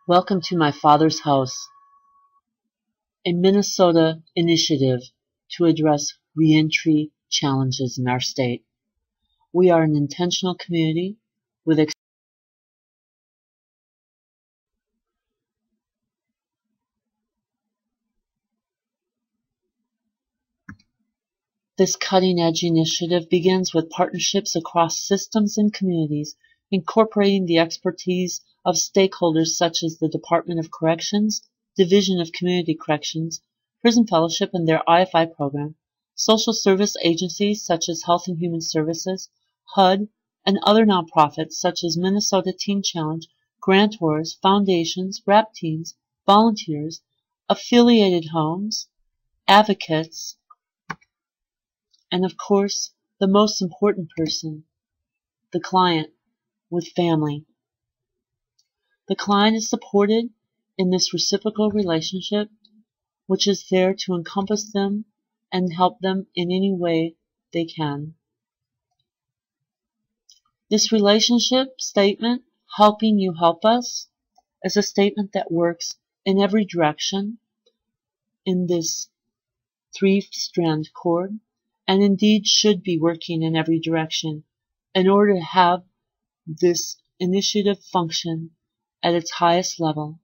Welcome to My Father's House, a Minnesota initiative to address reentry challenges in our state. We are an intentional community with This cutting-edge initiative begins with partnerships across systems and communities, incorporating the expertise of stakeholders such as the Department of Corrections, Division of Community Corrections, Prison Fellowship and their IFI program, social service agencies such as Health and Human Services, HUD, and other nonprofits such as Minnesota Teen Challenge, grantors, foundations, rap teams, volunteers, affiliated homes, advocates, and of course, the most important person, the client with family. The client is supported in this reciprocal relationship, which is there to encompass them and help them in any way they can. This relationship statement, helping you help us, is a statement that works in every direction in this three-strand cord, and indeed should be working in every direction in order to have this initiative function at its highest level.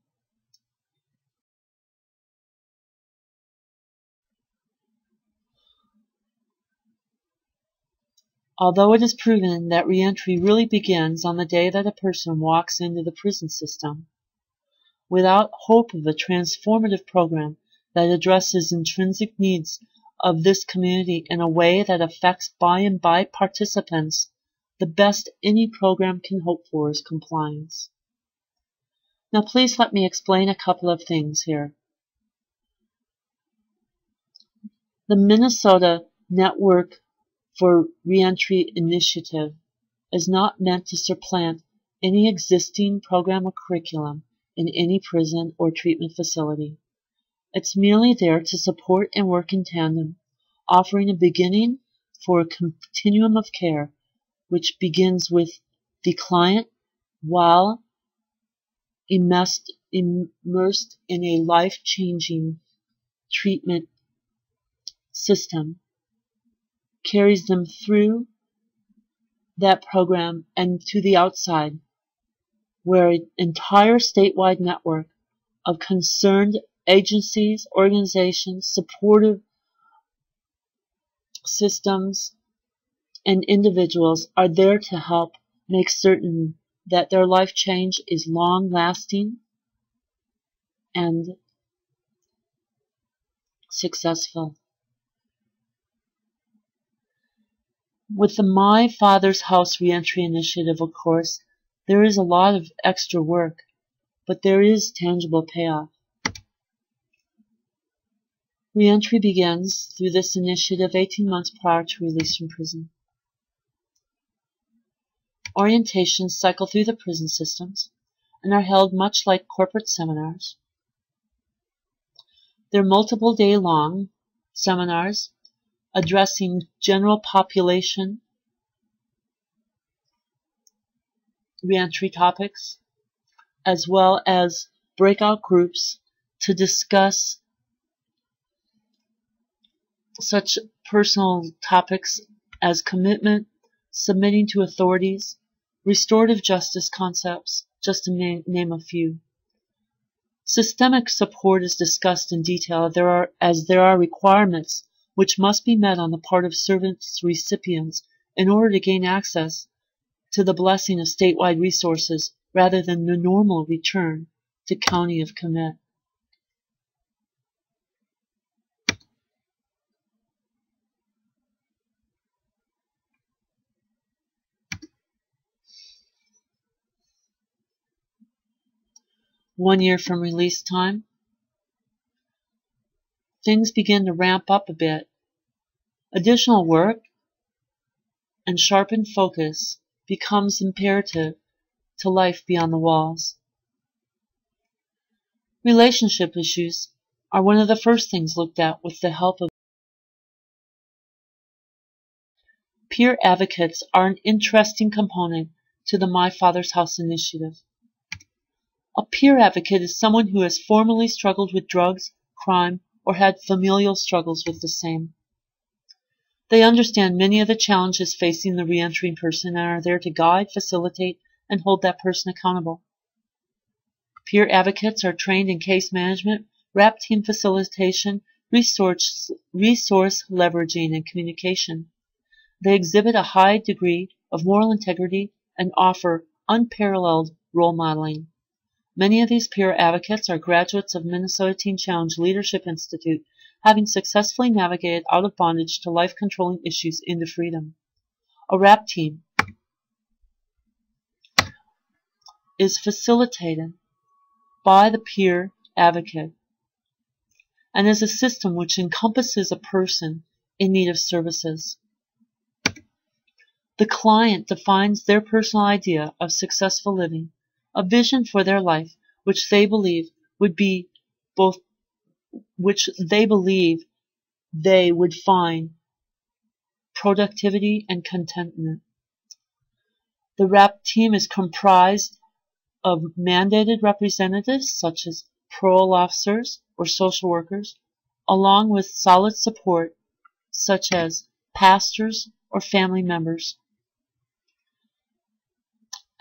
Although it is proven that reentry really begins on the day that a person walks into the prison system, without hope of a transformative program that addresses intrinsic needs of this community in a way that affects by and by participants, the best any program can hope for is compliance. Now please let me explain a couple of things here. The Minnesota Network for Reentry Initiative is not meant to supplant any existing program or curriculum in any prison or treatment facility. It's merely there to support and work in tandem, offering a beginning for a continuum of care, which begins with the client while immersed in a life-changing treatment system, carries them through that program and to the outside, where an entire statewide network of concerned agencies, organizations, supportive systems, and individuals are there to help make certain that their life change is long-lasting and successful. With the My Father's House Reentry Initiative, of course, there is a lot of extra work, but there is tangible payoff. Reentry begins through this initiative 18 months prior to release from prison. Orientations cycle through the prison systems and are held much like corporate seminars. They're multiple day-long seminars addressing general population reentry topics, as well as breakout groups to discuss such personal topics as commitment, submitting to authorities, restorative justice concepts, just to name a few. Systemic support is discussed in detail as there are requirements which must be met on the part of service recipients in order to gain access to the blessing of statewide resources rather than the normal return to county of commit. One year from release time, things begin to ramp up a bit. Additional work and sharpened focus becomes imperative to life beyond the walls. Relationship issues are one of the first things looked at with the help of peer advocates are an interesting component to the My Father's House initiative. A peer advocate is someone who has formerly struggled with drugs, crime, or had familial struggles with the same. They understand many of the challenges facing the re-entering person and are there to guide, facilitate, and hold that person accountable. Peer advocates are trained in case management, RAP team facilitation, resource leveraging, and communication. They exhibit a high degree of moral integrity and offer unparalleled role modeling. Many of these peer advocates are graduates of Minnesota Teen Challenge Leadership Institute, having successfully navigated out of bondage to life-controlling issues into freedom. A RAP team is facilitated by the peer advocate and is a system which encompasses a person in need of services. The client defines their personal idea of successful living, a vision for their life which they believe they would find productivity and contentment. The RAP team is comprised of mandated representatives such as parole officers or social workers, along with solid support such as pastors or family members.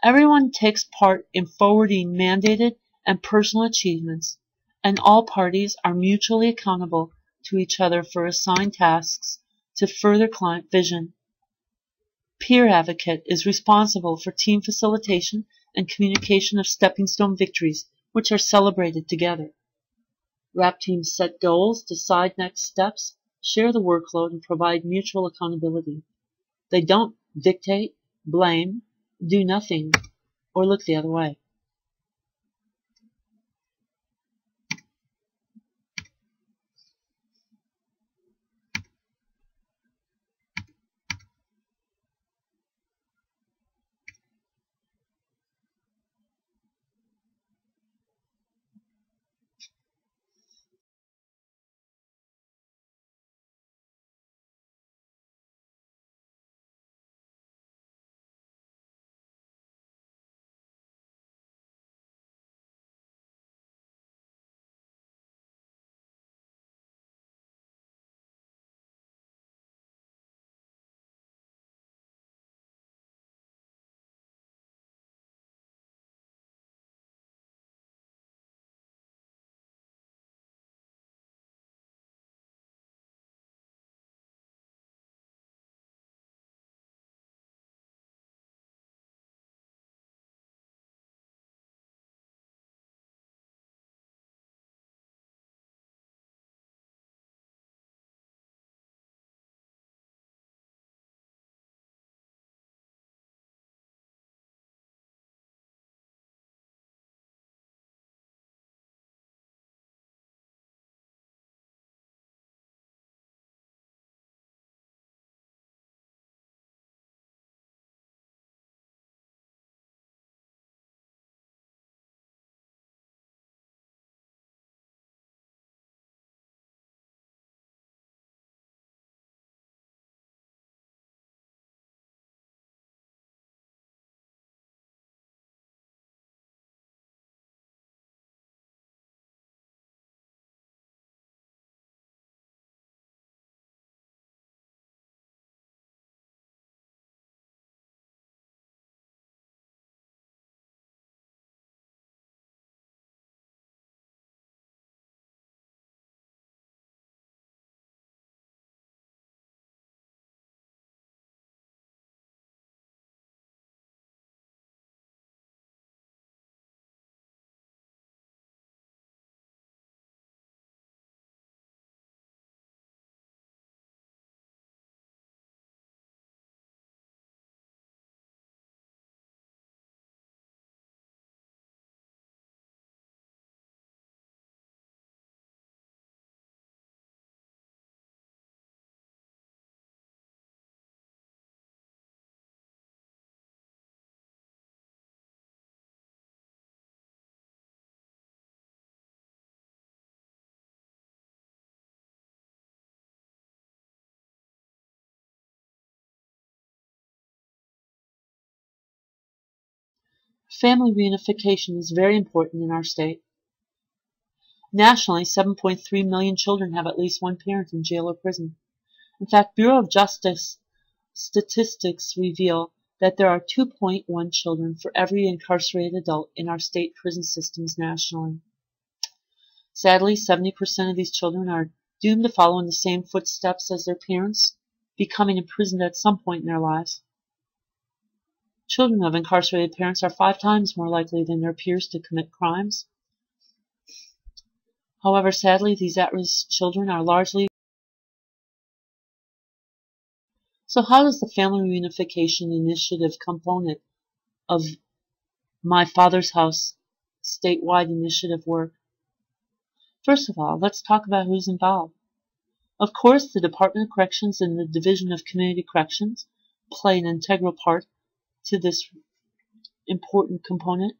Everyone takes part in forwarding mandated and personal achievements, and all parties are mutually accountable to each other for assigned tasks to further client vision. Peer advocate is responsible for team facilitation and communication of stepping stone victories, which are celebrated together. RAP teams set goals, decide next steps, share the workload, and provide mutual accountability. They don't dictate, blame, do nothing, or look the other way. Family reunification is very important in our state. Nationally, 7.3 million children have at least one parent in jail or prison. In fact, Bureau of Justice statistics reveal that there are 2.1 children for every incarcerated adult in our state prison systems nationally. Sadly, 70% of these children are doomed to follow in the same footsteps as their parents, becoming imprisoned at some point in their lives. Children of incarcerated parents are 5 times more likely than their peers to commit crimes. However, sadly, these at-risk children are largely. So how does the Family Reunification Initiative component of My Father's House statewide initiative work? First of all, let's talk about who's involved. Of course, the Department of Corrections and the Division of Community Corrections play an integral part to this important component.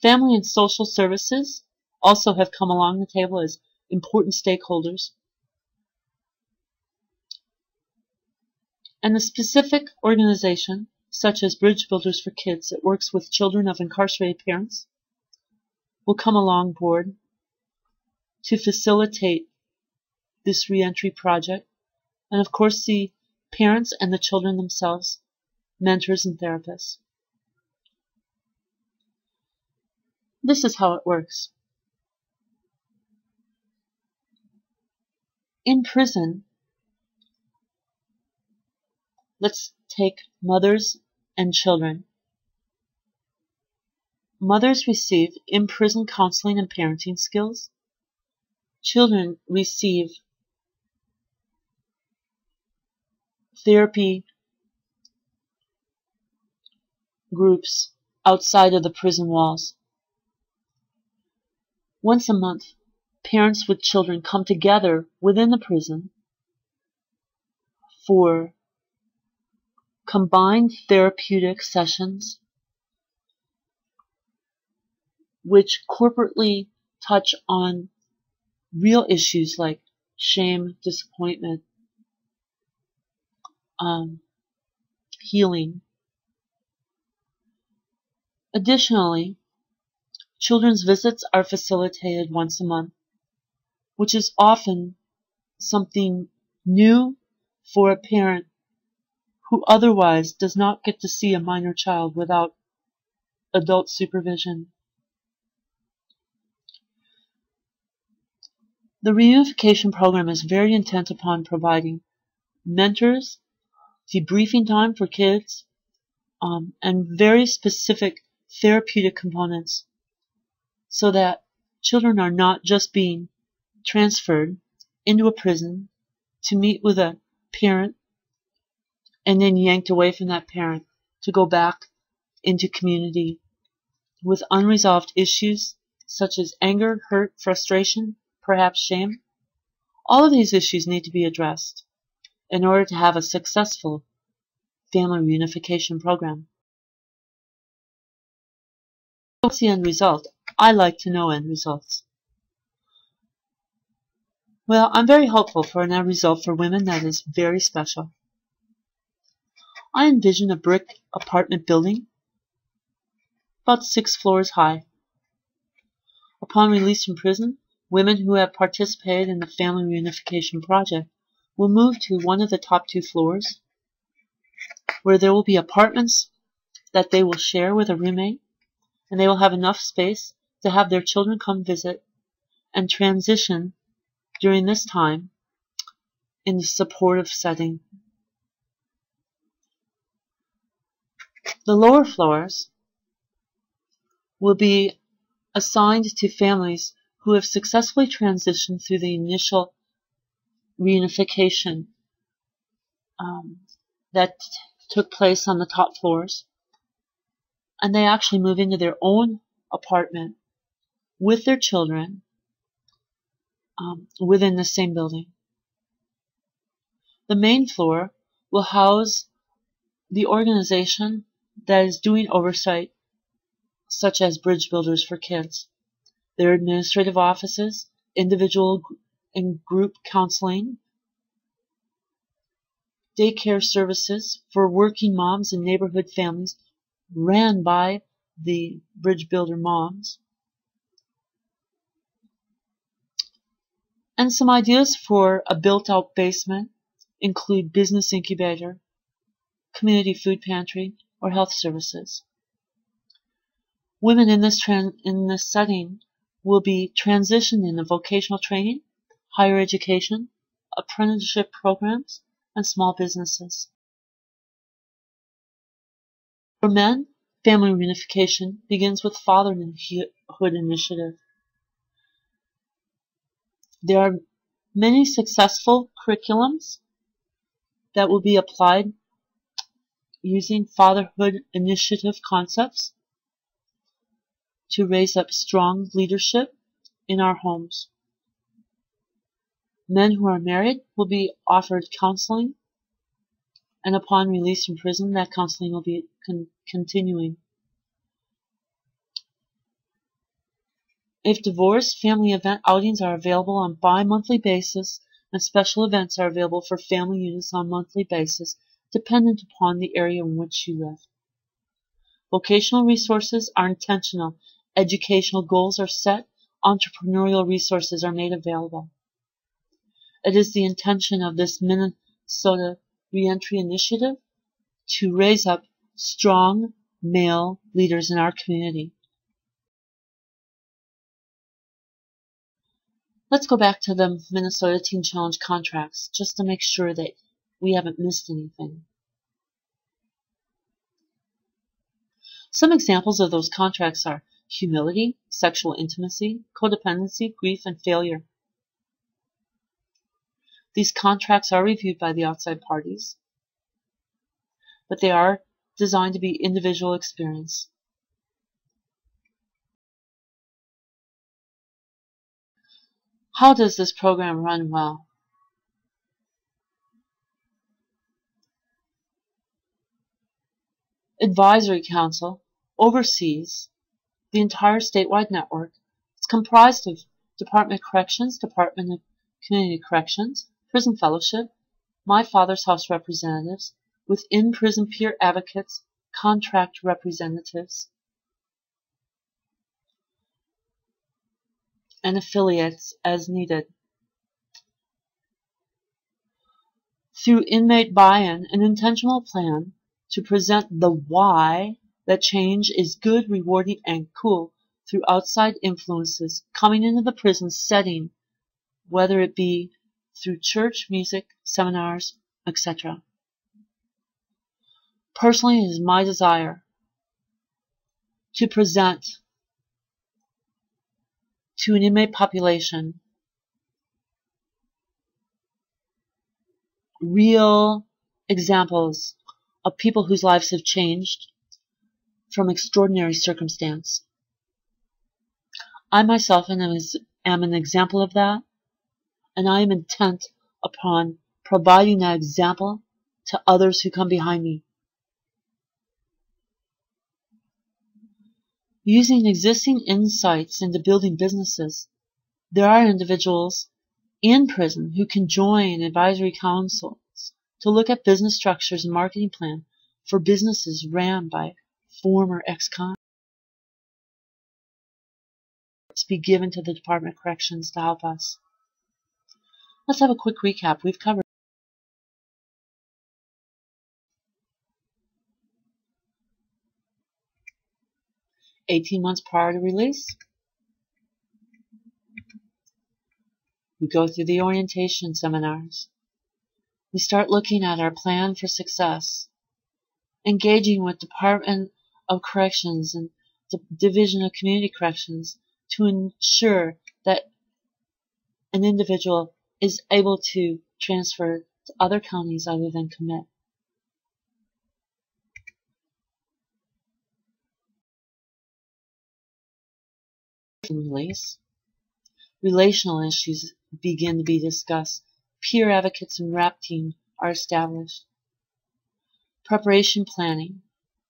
Family and Social Services also have come along the table as important stakeholders. And a specific organization, such as Bridge Builders for Kids, that works with children of incarcerated parents, will come along board to facilitate this reentry project, and of course the parents and the children themselves, mentors and therapists. This is how it works. In prison, let's take mothers and children. Mothers receive in-prison counseling and parenting skills. Children receive therapy groups outside of the prison walls. Once a month, parents with children come together within the prison for combined therapeutic sessions which corporately touch on real issues like shame, disappointment, healing. Additionally, children's visits are facilitated once a month, which is often something new for a parent who otherwise does not get to see a minor child without adult supervision. The reunification program is very intent upon providing mentors, debriefing time for kids, and very specific therapeutic components so that children are not just being transferred into a prison to meet with a parent and then yanked away from that parent to go back into community with unresolved issues such as anger, hurt, frustration, perhaps shame. All of these issues need to be addressed in order to have a successful family reunification program. What's the end result? I like to know end results. Well, I'm very hopeful for an end result for women that is very special. I envision a brick apartment building about 6 floors high. Upon release from prison, women who have participated in the family reunification project will move to one of the top 2 floors where there will be apartments that they will share with a roommate, and they will have enough space to have their children come visit and transition during this time in a supportive setting. The lower floors will be assigned to families who have successfully transitioned through the initial reunification that took place on the top floors, and they actually move into their own apartment with their children within the same building. The main floor will house the organization that is doing oversight, such as Bridge Builders for Kids, their administrative offices, individual and group counseling, daycare services for working moms and neighborhood families ran by the bridge builder moms. And some ideas for a built-out basement include business incubator, community food pantry, or health services. Women in this setting will be transitioned into vocational training, higher education, apprenticeship programs, and small businesses. For men, family reunification begins with fatherhood initiative. There are many successful curriculums that will be applied using fatherhood initiative concepts to raise up strong leadership in our homes. Men who are married will be offered counseling, and upon release from prison, that counseling will be continuing. If divorced, family event outings are available on bi-monthly basis, and special events are available for family units on a monthly basis, dependent upon the area in which you live. Vocational resources are intentional. Educational goals are set. Entrepreneurial resources are made available. It is the intention of this Minnesota Reentry Initiative to raise up strong male leaders in our community. Let's go back to the Minnesota Teen Challenge contracts, just to make sure that we haven't missed anything. Some examples of those contracts are humility, sexual intimacy, codependency, grief, and failure. These contracts are reviewed by the outside parties, but they are designed to be individual experience. How does this program run well? Advisory Council oversees the entire statewide network. It's comprised of Department of Corrections, Department of Community Corrections, Prison Fellowship, My Father's House representatives, with in-prison peer advocates, contract representatives, and affiliates as needed. Through inmate buy-in, an intentional plan to present the why that change is good, rewarding, and cool through outside influences coming into the prison setting, whether it be through church, music, seminars, etc. Personally, it is my desire to present to an inmate population real examples of people whose lives have changed from extraordinary circumstance. I myself am an example of that, and I am intent upon providing that example to others who come behind me. Using existing insights into building businesses, there are individuals in prison who can join advisory councils to look at business structures and marketing plan for businesses ran by former ex-convicts. Be given to the Department of Corrections to help us. Let's have a quick recap. We've covered 18 months prior to release. We go through the orientation seminars. We start looking at our plan for success, engaging with Department of Corrections and the Division of Community Corrections to ensure that an individual is able to transfer to other counties other than commit. Release. Relational issues begin to be discussed. Peer advocates and RAP team are established. Preparation planning.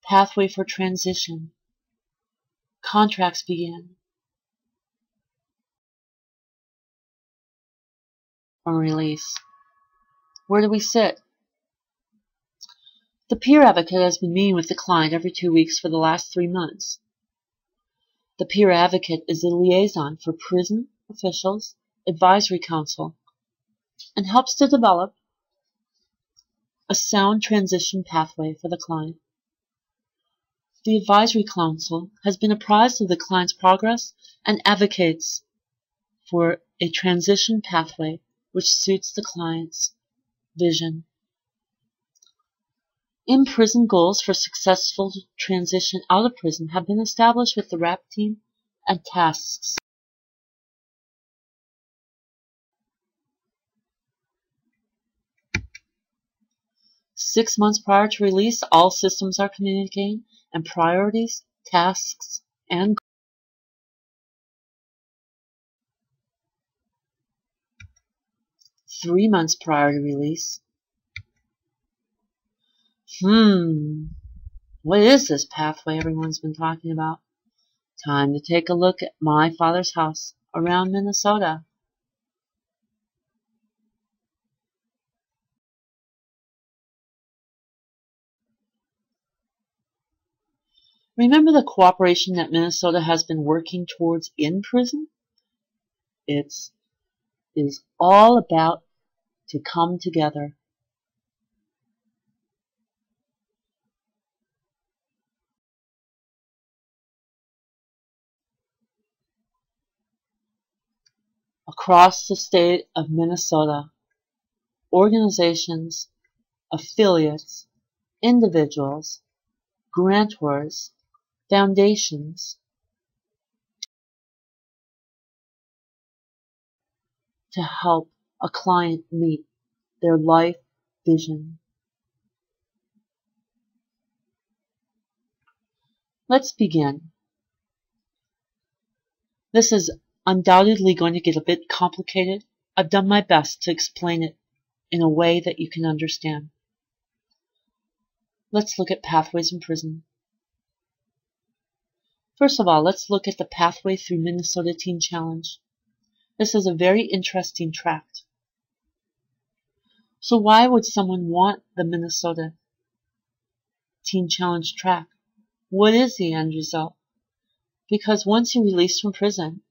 Pathway for transition. Contracts begin. On release. Where do we sit? The peer advocate has been meeting with the client every 2 weeks for the last 3 months. The peer advocate is the liaison for prison officials, advisory council, and helps to develop a sound transition pathway for the client. The advisory council has been apprised of the client's progress and advocates for a transition pathway which suits the client's vision. In-prison goals for successful transition out of prison have been established with the RAP team and tasks. Six months prior to release, all systems are communicating, and priorities, tasks, and 3 months prior to release. What is this pathway everyone's been talking about? Time to take a look at my father's house around Minnesota. Remember the cooperation that Minnesota has been working towards in prison? It is all about to come together. Across the state of Minnesota, organizations, affiliates, individuals, grantors, foundations, to help a client meet their life vision. Let's begin. This is undoubtedly going to get a bit complicated. I've done my best to explain it in a way that you can understand. Let's look at pathways in prison. First of all, let's look at the pathway through Minnesota Teen Challenge. This is a very interesting tract. So why would someone want the Minnesota Teen Challenge track? What is the end result? Because once you're released from prison,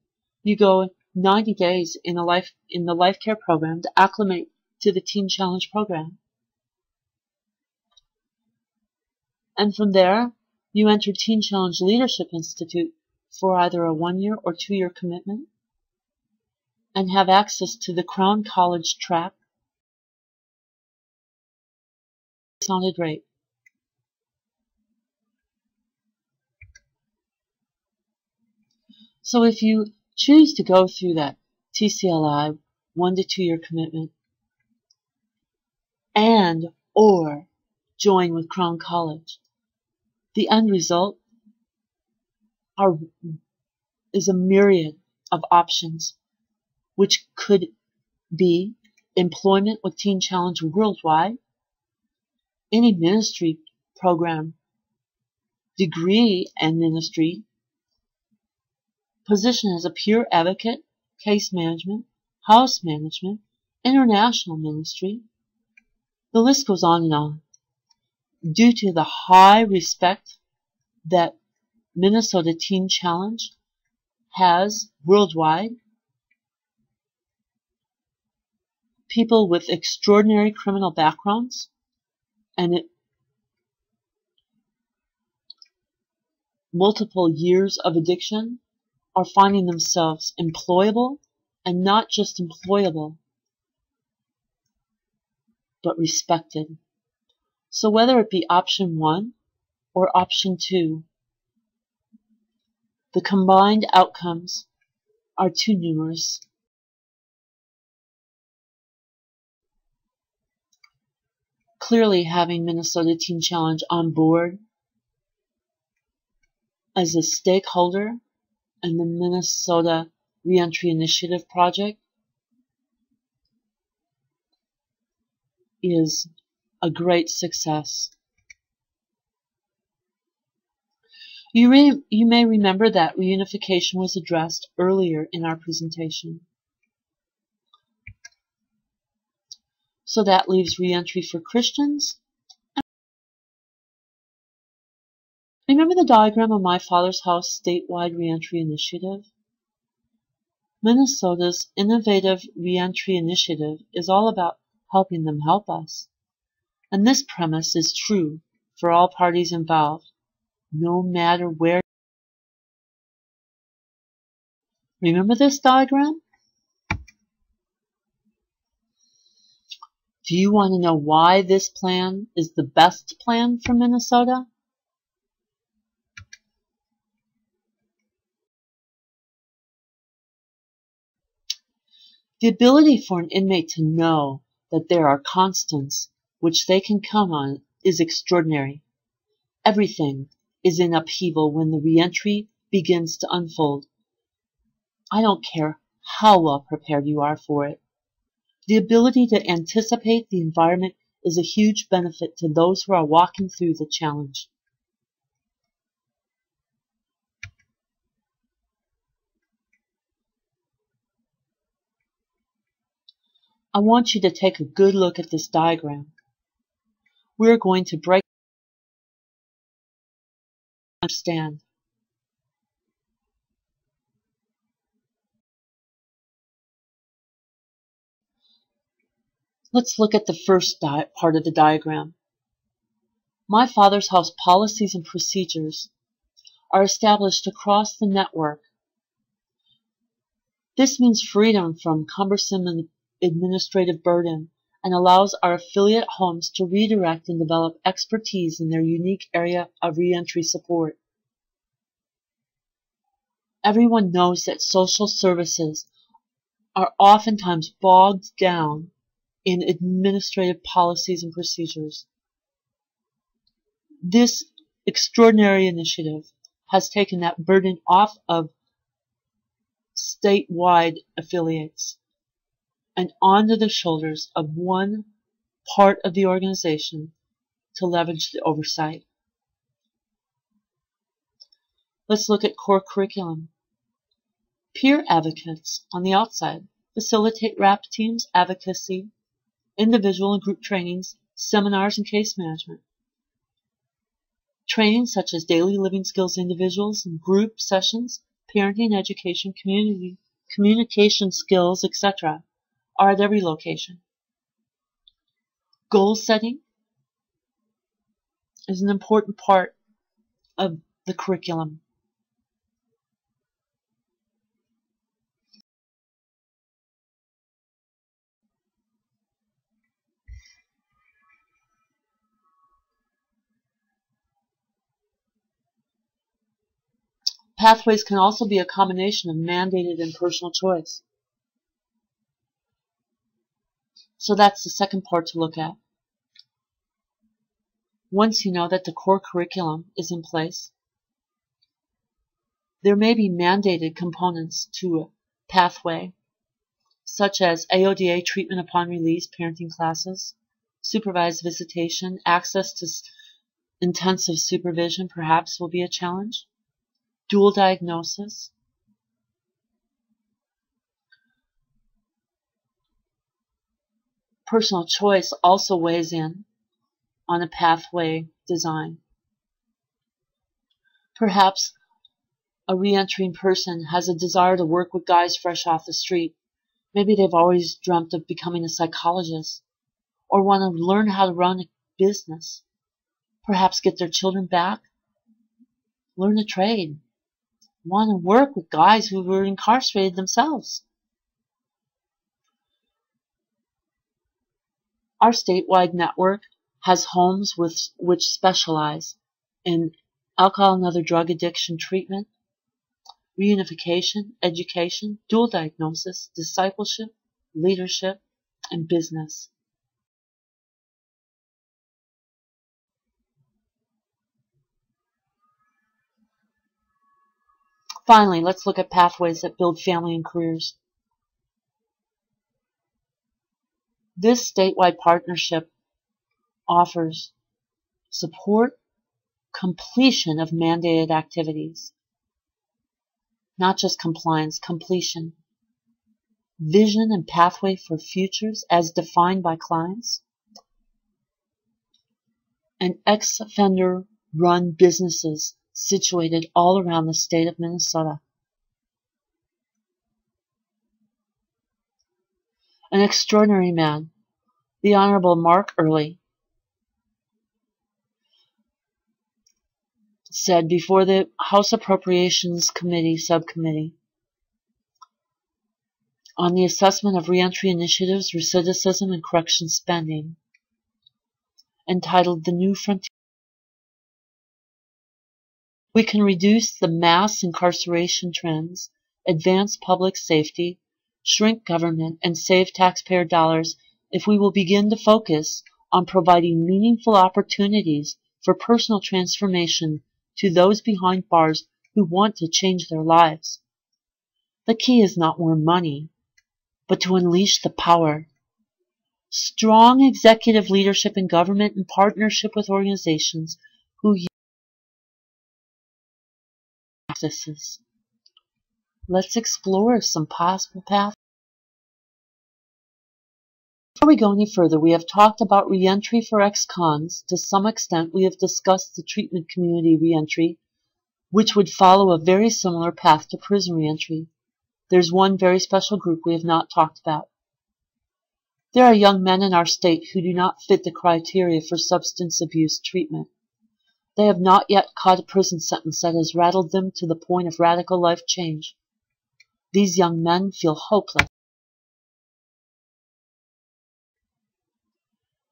you go 90 days in the life care program to acclimate to the Teen Challenge program. And from there, you enter Teen Challenge Leadership Institute for either a 1-year or 2-year commitment and have access to the Crown College track. Sounded great. So if you choose to go through that TCLI 1 to 2 year commitment and or join with Crown College, the end result is a myriad of options, which could be employment with Teen Challenge worldwide, any ministry program, degree and ministry, position as a peer advocate, case management, house management, international ministry. The list goes on and on. Due to the high respect that Minnesota Teen Challenge has worldwide, people with extraordinary criminal backgrounds and multiple years of addiction are finding themselves employable, and not just employable, but respected. So whether it be option 1 or option 2, the combined outcomes are too numerous. Clearly, having Minnesota Teen Challenge on board as a stakeholder in the Minnesota Reentry Initiative project is a great success. You may remember that reunification was addressed earlier in our presentation. So that leaves reentry for Christians Remember the diagram of my father's house statewide reentry initiative? Minnesota's innovative reentry initiative is all about helping them help us. And this premise is true for all parties involved, no matter where. Remember this diagram? Do you want to know why this plan is the best plan for Minnesota? The ability for an inmate to know that there are constants which they can come on is extraordinary. Everything is in upheaval when the reentry begins to unfold. I don't care how well prepared you are for it. The ability to anticipate the environment is a huge benefit to those who are walking through the challenge. I want you to take a good look at this diagram. We're going to break down and understand. Let's look at the first part of the diagram. My father's house policies and procedures are established across the network. This means freedom from cumbersome and administrative burden and allows our affiliate homes to redirect and develop expertise in their unique area of reentry support. Everyone knows that social services are oftentimes bogged down in administrative policies and procedures. This extraordinary initiative has taken that burden off of statewide affiliates and onto the shoulders of one part of the organization to leverage the oversight. Let's look at core curriculum. Peer advocates on the outside facilitate RAP teams, advocacy, individual and group trainings, seminars, and case management. Trainings such as daily living skills individuals and group sessions, parenting, education, community, communication skills, etc. are at every location. Goal setting is an important part of the curriculum. Pathways can also be a combination of mandated and personal choice. So that's the second part to look at. Once you know that the core curriculum is in place, there may be mandated components to a pathway, such as AODA treatment upon release, parenting classes, supervised visitation, access to intensive supervision perhaps will be a challenge, dual diagnosis. Personal choice also weighs in on a pathway design. Perhaps a re-entering person has a desire to work with guys fresh off the street. Maybe they've always dreamt of becoming a psychologist or want to learn how to run a business. Perhaps get their children back, learn a trade, want to work with guys who were incarcerated themselves. Our statewide network has homes which specialize in alcohol and other drug addiction treatment, reunification, education, dual diagnosis, discipleship, leadership, and business. Finally, let's look at pathways that build family and careers. This statewide partnership offers support, completion of mandated activities, not just compliance, completion, vision and pathway for futures as defined by clients, and ex-offender run businesses situated all around the state of Minnesota. An extraordinary man, the Honorable Mark Early, said before the House Appropriations Committee subcommittee on the assessment of reentry initiatives, recidivism, and correction spending, entitled The New Frontier. We can reduce the mass incarceration trends, advance public safety, shrink government, and save taxpayer dollars if we will begin to focus on providing meaningful opportunities for personal transformation to those behind bars who want to change their lives. The key is not more money, but to unleash the power. Strong executive leadership in government in partnership with organizations who use practices. Let's explore some possible paths. Before we go any further, we have talked about reentry for ex-cons. To some extent, we have discussed the treatment community reentry, which would follow a very similar path to prison reentry. There's one very special group we have not talked about. There are young men in our state who do not fit the criteria for substance abuse treatment. They have not yet caught a prison sentence that has rattled them to the point of radical life change. These young men feel hopeless.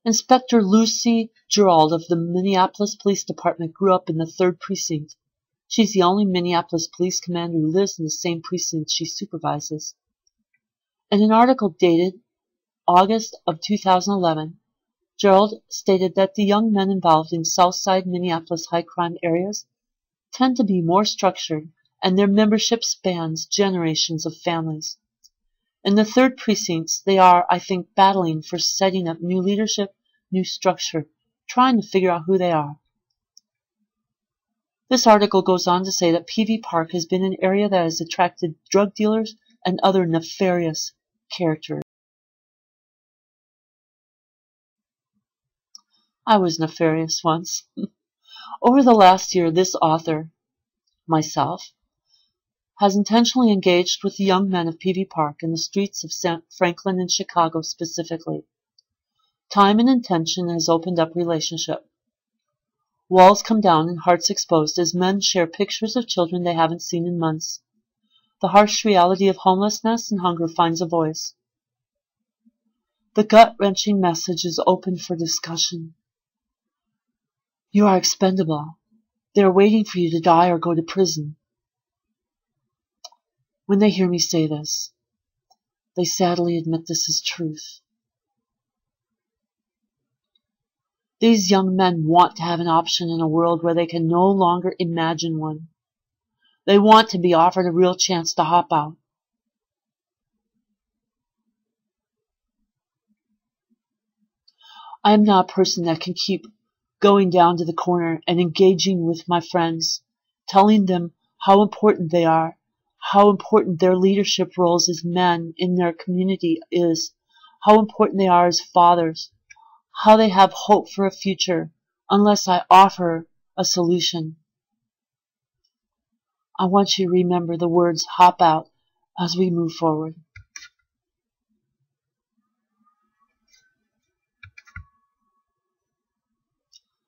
Inspector Lucy Gerald of the Minneapolis Police Department grew up in the 3rd Precinct. She's the only Minneapolis police commander who lives in the same precinct she supervises. In an article dated August of 2011, Gerald stated that the young men involved in Southside Minneapolis high crime areas tend to be more structured, and their membership spans generations of families. In the 3rd Precincts, they are, I think, battling for setting up new leadership, new structure, trying to figure out who they are. This article goes on to say that PV Park has been an area that has attracted drug dealers and other nefarious characters. I was nefarious once. Over the last year, this author, myself, has intentionally engaged with the young men of PV Park in the streets of Franklin and Chicago specifically. Time and intention has opened up relationship. Walls come down and hearts exposed as men share pictures of children they haven't seen in months. The harsh reality of homelessness and hunger finds a voice. The gut-wrenching message is open for discussion. You are expendable. They are waiting for you to die or go to prison. When they hear me say this, they sadly admit this is truth. These young men want to have an option in a world where they can no longer imagine one. They want to be offered a real chance to hop out. I am not a person that can keep going down to the corner and engaging with my friends, telling them how important they are, how important their leadership roles as men in their community is, how important they are as fathers, how they have hope for a future, unless I offer a solution. I want you to remember the words hop out as we move forward.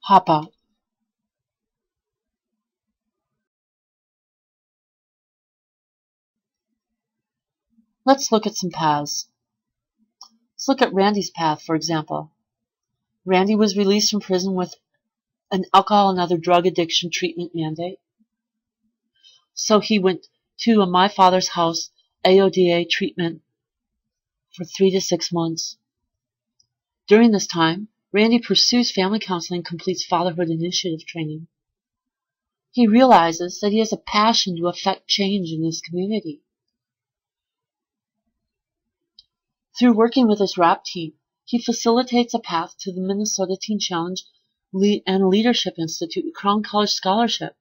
Hop out. Let's look at some paths. Let's look at Randy's path, for example. Randy was released from prison with an alcohol and other drug addiction treatment mandate. So he went to a My Father's House AODA treatment for 3 to 6 months. During this time, Randy pursues family counseling and completes fatherhood initiative training. He realizes that he has a passion to affect change in his community. Through working with his RAP team, he facilitates a path to the Minnesota Teen Challenge and Leadership Institute and Crown College Scholarship.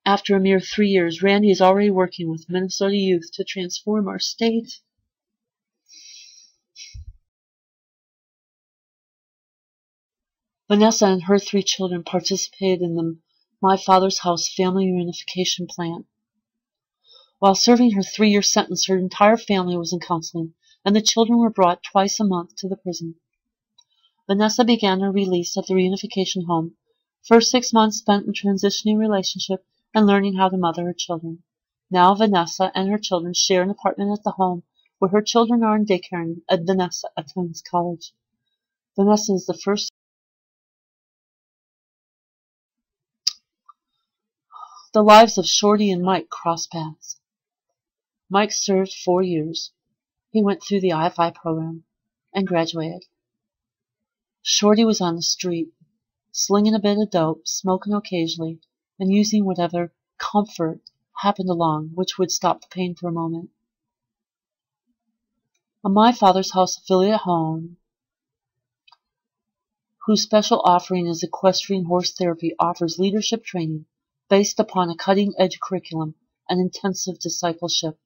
After a mere 3 years, Randy is already working with Minnesota youth to transform our state. Vanessa and her 3 children participated in the My Father's House Family Reunification Plan. While serving her 3-year sentence, her entire family was in counseling, and the children were brought twice a month to the prison. Vanessa began her release at the reunification home. First 6 months spent in transitioning relationship and learning how to mother her children. Now Vanessa and her children share an apartment at the home where her children are in daycare and Vanessa attends college. Vanessa is the first. The lives of Shorty and Mike cross paths. Mike served 4 years. He went through the IFI program and graduated. Shorty was on the street, slinging a bit of dope, smoking occasionally, and using whatever comfort happened along, which would stop the pain for a moment. A My Father's House affiliate home, whose special offering is equestrian horse therapy, offers leadership training based upon a cutting-edge curriculum and intensive discipleship.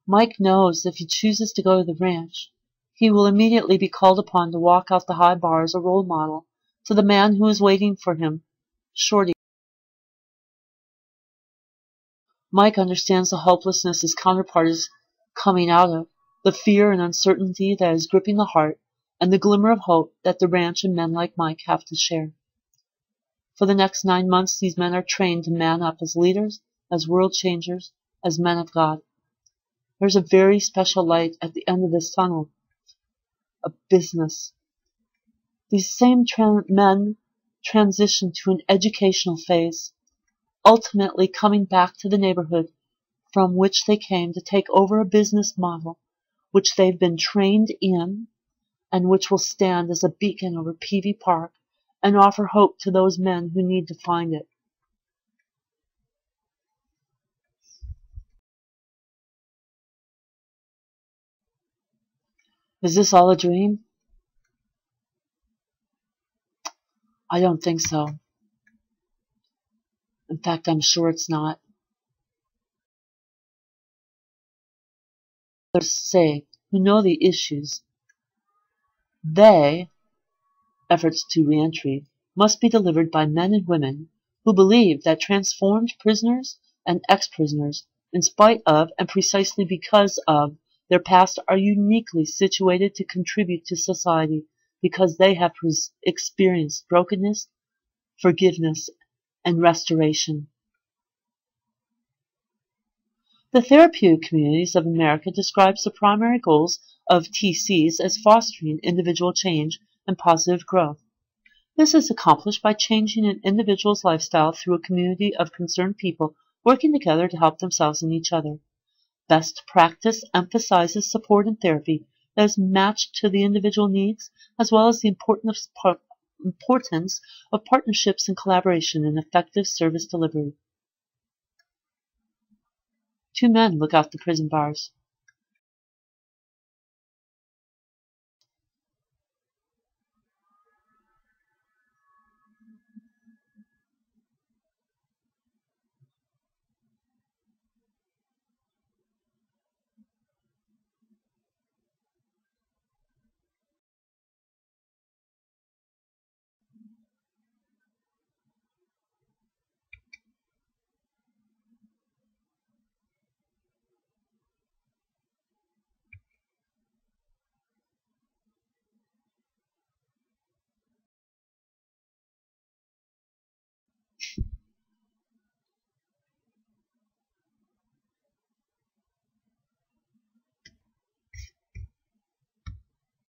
Mike knows if he chooses to go to the ranch, he will immediately be called upon to walk out the high bar as a role model to the man who is waiting for him, Shorty. Mike understands the hopelessness his counterpart is coming out of, the fear and uncertainty that is gripping the heart, and the glimmer of hope that the ranch and men like Mike have to share. For the next 9 months, these men are trained to man up as leaders, as world changers, as men of God. There's a very special light at the end of this tunnel. A business. These same men transition to an educational phase, ultimately coming back to the neighborhood from which they came to take over a business model which they've been trained in and which will stand as a beacon over Peavy Park and offer hope to those men who need to find it. Is this all a dream? I don't think so. In fact, I'm sure it's not. Others say, who know the issues, efforts to reentry, must be delivered by men and women who believe that transformed prisoners and ex-prisoners, in spite of and precisely because of their past, are uniquely situated to contribute to society because they have experienced brokenness, forgiveness, and restoration. The Therapeutic Communities of America describes the primary goals of TCs as fostering individual change and positive growth. This is accomplished by changing an individual's lifestyle through a community of concerned people working together to help themselves and each other. Best practice emphasizes support and therapy that is matched to the individual needs, as well as the importance of partnerships and collaboration in effective service delivery. 2 men look out the prison bars.